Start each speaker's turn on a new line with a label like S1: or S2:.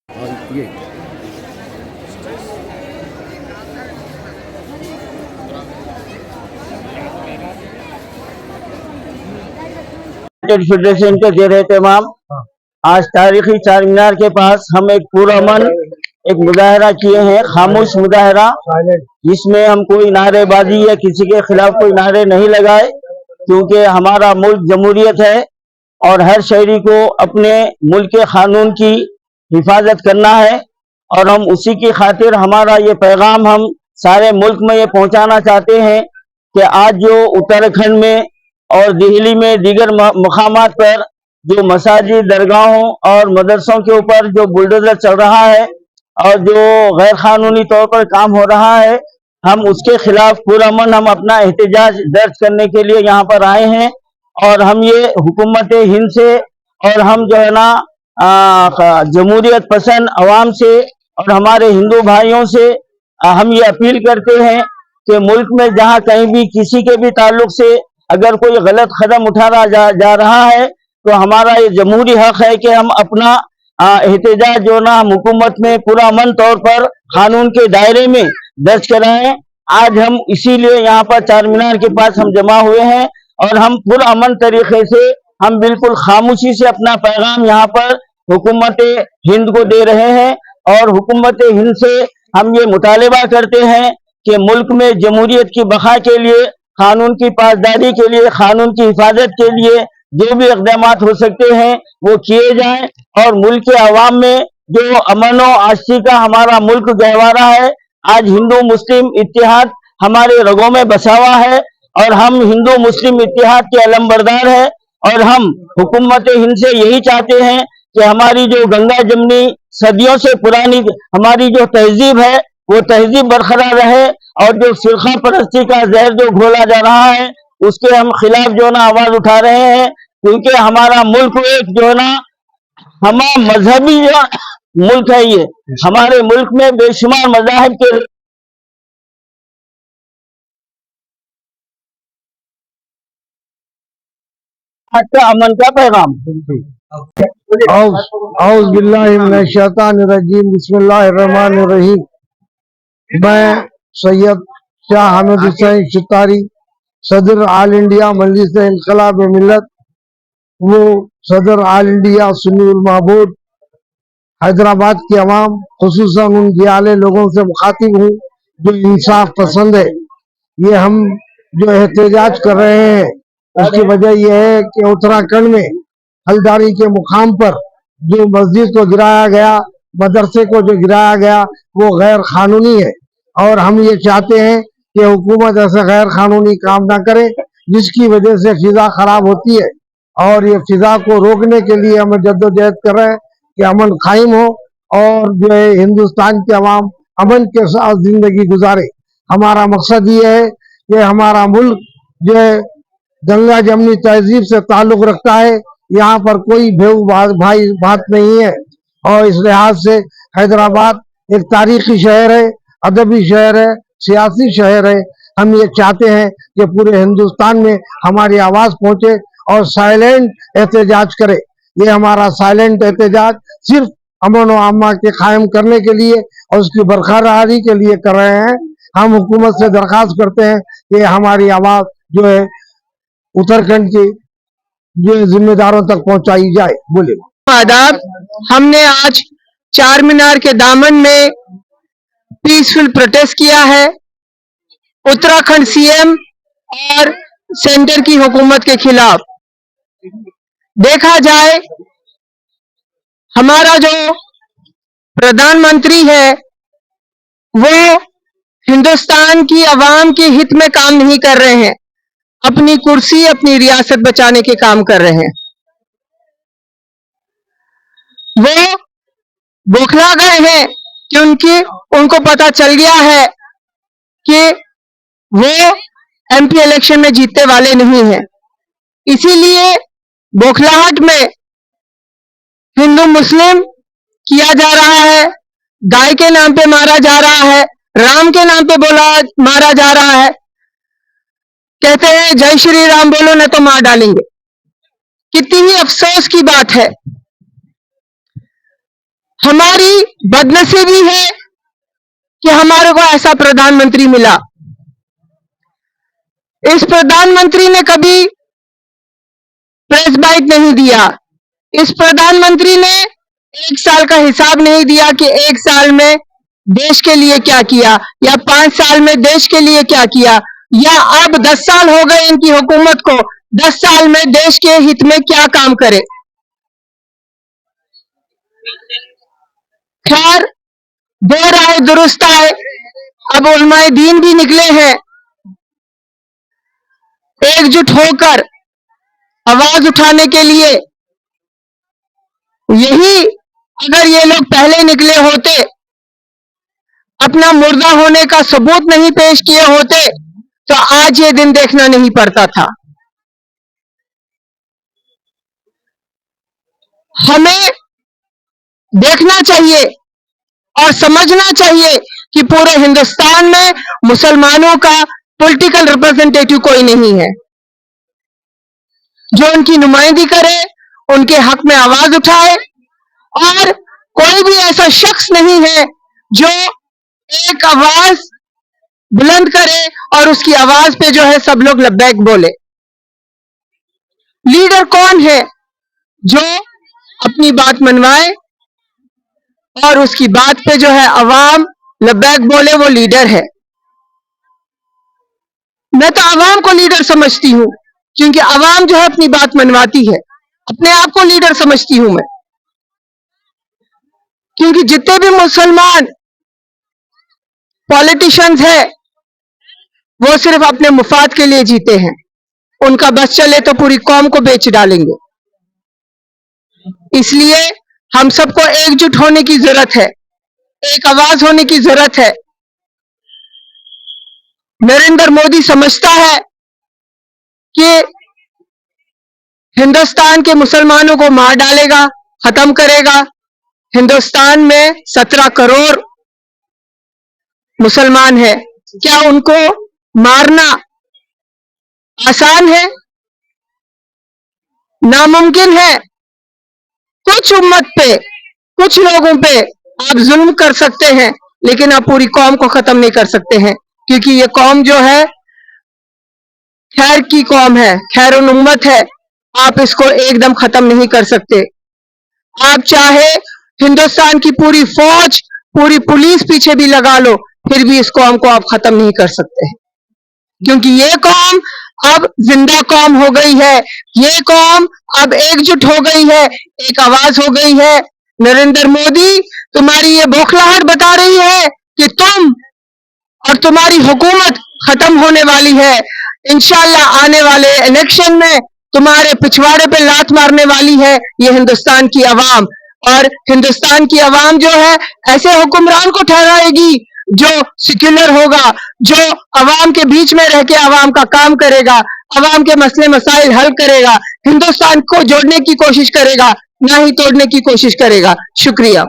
S1: और ये फेडरेशन के जेर एहतमाम आज तारीखी चार मीनार के पास हम एक पुरअमन एक मुजाहरा किए हैं, खामोश मुजाहरा, जिसमें हम कोई नारेबाजी या किसी के खिलाफ कोई नारे नहीं लगाए, क्योंकि हमारा मुल्क जमहूरियत है और हर शहरी को अपने मुल्क के कानून की हिफाजत करना है। और हम उसी की खातिर हमारा ये पैगाम हम सारे मुल्क में ये पहुंचाना चाहते हैं कि आज जो उत्तराखंड में और दिल्ली में दीगर मकामात पर जो मसाजिद, दरगाहों और मदरसों के ऊपर जो बुलडोजर चल रहा है और जो गैर कानूनी तौर पर काम हो रहा है, हम उसके खिलाफ पुरअमन हम अपना एहतजाज दर्ज करने के लिए यहाँ पर आए हैं। और हम ये हुकूमत हिंद से और हम जो है ना जमहूरियत पसंद अवाम से और हमारे हिंदू भाइयों से हम ये अपील करते हैं कि मुल्क में जहाँ कहीं भी किसी के भी ताल्लुक से अगर कोई गलत कदम उठाया जा रहा है, तो हमारा ये जमहूरी हक है कि हम अपना एहतजाज जो ना हम हुकूमत में पुरअमन तौर पर कानून के दायरे में दर्ज कराएं। आज हम इसीलिए यहाँ पर चार मीनार के पास हम जमा हुए हैं और हम पुरअमन तरीके से हम बिल्कुल खामोशी से अपना पैगाम यहाँ पर हुकूमत हिंद को दे रहे हैं। और हुकूमत हिंद से हम ये मुतालिबा करते हैं कि मुल्क में जमहूरियत की बका के लिए, कानून की पासदारी के लिए, कानून की हिफाजत के लिए जो भी इक़दाम हो सकते हैं वो किए जाएं और मुल्क के अवाम में जो अमन और आशी का हमारा मुल्क गहवारा है, आज हिंदू मुस्लिम इत्तेहाद हमारे रगों में बसा हुआ है और हम हिंदू मुस्लिम इत्तेहाद के अलमबरदार है। और हम हुकूमत हिंद से यही चाहते हैं कि हमारी जो गंगा जमनी सदियों से पुरानी हमारी जो तहजीब है वो तहजीब बरकरार रहे और जो फिरका परस्ती का जहर जो घोला जा रहा है उसके हम खिलाफ जो ना आवाज उठा रहे हैं, क्योंकि हमारा मुल्क एक जो ना हमारा मजहबी जो मुल्क है, ये हमारे मुल्क में बेशुमार मजाहब के अच्छा अमन का पैगाम।
S2: बिस्मिल्लाहिर्रहमानिर्रहीम। मैं सैयद शाह हामिद हुसैन शितारी, सदर आल इंडिया मजलिस इनकलाब मिल्लत, वो सदर आल इंडिया सुन्नी उलमा बोर्ड हैदराबाद के अवाम खुसूसन उन जियाले लोगों से मुखातिब हूँ जो इंसाफ पसंद है। ये हम जो एहतजाज कर रहे हैं उसकी वजह यह है कि उत्तराखंड में हल्दारी के मुकाम पर जो मस्जिद को गिराया गया, मदरसे को जो गिराया गया, वो गैर कानूनी है और हम ये चाहते हैं कि हुकूमत ऐसे गैर कानूनी काम ना करे जिसकी वजह से फिजा खराब होती है। और ये फिजा को रोकने के लिए हम जद्दोजहद कर रहे हैं कि अमन कायम हो और जो है हिंदुस्तान के अवाम अमन के साथ जिंदगी गुजारे। हमारा मकसद ये है कि हमारा मुल्क जो है गंगा जमनी तहजीब से ताल्लुक रखता है, यहाँ पर कोई भेऊ भाई बात नहीं है। और इस लिहाज से हैदराबाद एक तारीखी शहर है, अदबी शहर है, सियासी शहर है। हम ये चाहते हैं कि पूरे हिंदुस्तान में हमारी आवाज पहुंचे और साइलेंट एहतजाज करे। ये हमारा साइलेंट एहतजाज सिर्फ अमन और अम्मा के कायम करने के लिए और उसकी बरकरारी के लिए कर रहे हैं। हम हुकूमत से दरख्वास्त करते हैं कि हमारी आवाज जो है उत्तराखंड के जो जिम्मेदारों तक पहुंचाई जाए। बोले
S3: आदाब। हमने आज चार मीनार के दामन में पीसफुल प्रोटेस्ट किया है उत्तराखंड सीएम और सेंटर की हुकूमत के खिलाफ। देखा जाए हमारा जो प्रधानमंत्री है वो हिंदुस्तान की आवाम के हित में काम नहीं कर रहे हैं, अपनी कुर्सी अपनी रियासत बचाने के काम कर रहे हैं। वो बौखला गए हैं कि उनको पता चल गया है कि वो एमपी इलेक्शन में जीतने वाले नहीं हैं। इसीलिए बौखलाहट में हिंदू मुस्लिम किया जा रहा है, गाय के नाम पे मारा जा रहा है, राम के नाम पे मारा जा रहा है। कहते हैं जय श्री राम बोलो न तो मार डालेंगे। कितनी ही अफसोस की बात है। हमारी बदनसीबी है कि हमारे को ऐसा प्रधानमंत्री मिला। इस प्रधानमंत्री ने कभी प्रेस बाइट नहीं दिया। इस प्रधानमंत्री ने 1 साल का हिसाब नहीं दिया कि 1 साल में देश के लिए क्या किया, या 5 साल में देश के लिए क्या किया, या अब 10 साल हो गए इनकी हुकूमत को, 10 साल में देश के हित में क्या काम करे। खैर, देर आए दुरुस्त आए, अब उलमाए दीन भी निकले हैं, एकजुट होकर आवाज उठाने के लिए। यही अगर ये लोग पहले निकले होते, अपना मुर्दा होने का सबूत नहीं पेश किए होते, तो आज ये दिन देखना नहीं पड़ता था। हमें देखना चाहिए और समझना चाहिए कि पूरे हिंदुस्तान में मुसलमानों का पॉलिटिकल रिप्रेजेंटेटिव कोई नहीं है जो उनकी नुमाइंदगी करे, उनके हक में आवाज उठाए, और कोई भी ऐसा शख्स नहीं है जो एक आवाज बुलंद करे और उसकी आवाज पे जो है सब लोग लब्बैक बोले। लीडर कौन है जो अपनी बात मनवाए और उसकी बात पे जो है अवाम लब्बैक बोले? वो लीडर है। मैं तो अवाम को लीडर समझती हूं, क्योंकि अवाम जो है अपनी बात मनवाती है। अपने आप को लीडर समझती हूं मैं, क्योंकि जितने भी मुसलमान पॉलिटिशियंस हैं वो सिर्फ अपने मुफाद के लिए जीते हैं। उनका बस चले तो पूरी कौम को बेच डालेंगे। इसलिए हम सबको एकजुट होने की जरूरत है, एक आवाज होने की जरूरत है। नरेंद्र मोदी समझता है कि हिंदुस्तान के मुसलमानों को मार डालेगा, खत्म करेगा। हिंदुस्तान में 17 करोड़ मुसलमान है, क्या उनको मारना आसान है? नामुमकिन है। कुछ उम्मत पे, कुछ लोगों पे आप जुल्म कर सकते हैं, लेकिन आप पूरी कौम को खत्म नहीं कर सकते हैं, क्योंकि ये कौम जो है खैर की कौम है, खैरुन उम्मत है। आप इसको एकदम खत्म नहीं कर सकते। आप चाहे हिंदुस्तान की पूरी फौज, पूरी पुलिस पीछे भी लगा लो, फिर भी इस कौम को आप खत्म नहीं कर सकते, क्योंकि ये कौम अब जिंदा कौम हो गई है। ये कौम अब एकजुट हो गई है, एक आवाज हो गई है। नरेंद्र मोदी, तुम्हारी ये बौखलाहट बता रही है कि तुम और तुम्हारी हुकूमत खत्म होने वाली है। इंशाअल्लाह आने वाले इलेक्शन में तुम्हारे पिछवाड़े पे लात मारने वाली है ये हिंदुस्तान की आवाम। और हिंदुस्तान की आवाम जो है ऐसे हुक्मरान को ठहराएगी जो सेक्युलर होगा, जो आवाम के बीच में रह के आवाम का काम करेगा, आवाम के मसले मसाइल हल करेगा, हिंदुस्तान को जोड़ने की कोशिश करेगा, ना ही तोड़ने की कोशिश करेगा। शुक्रिया।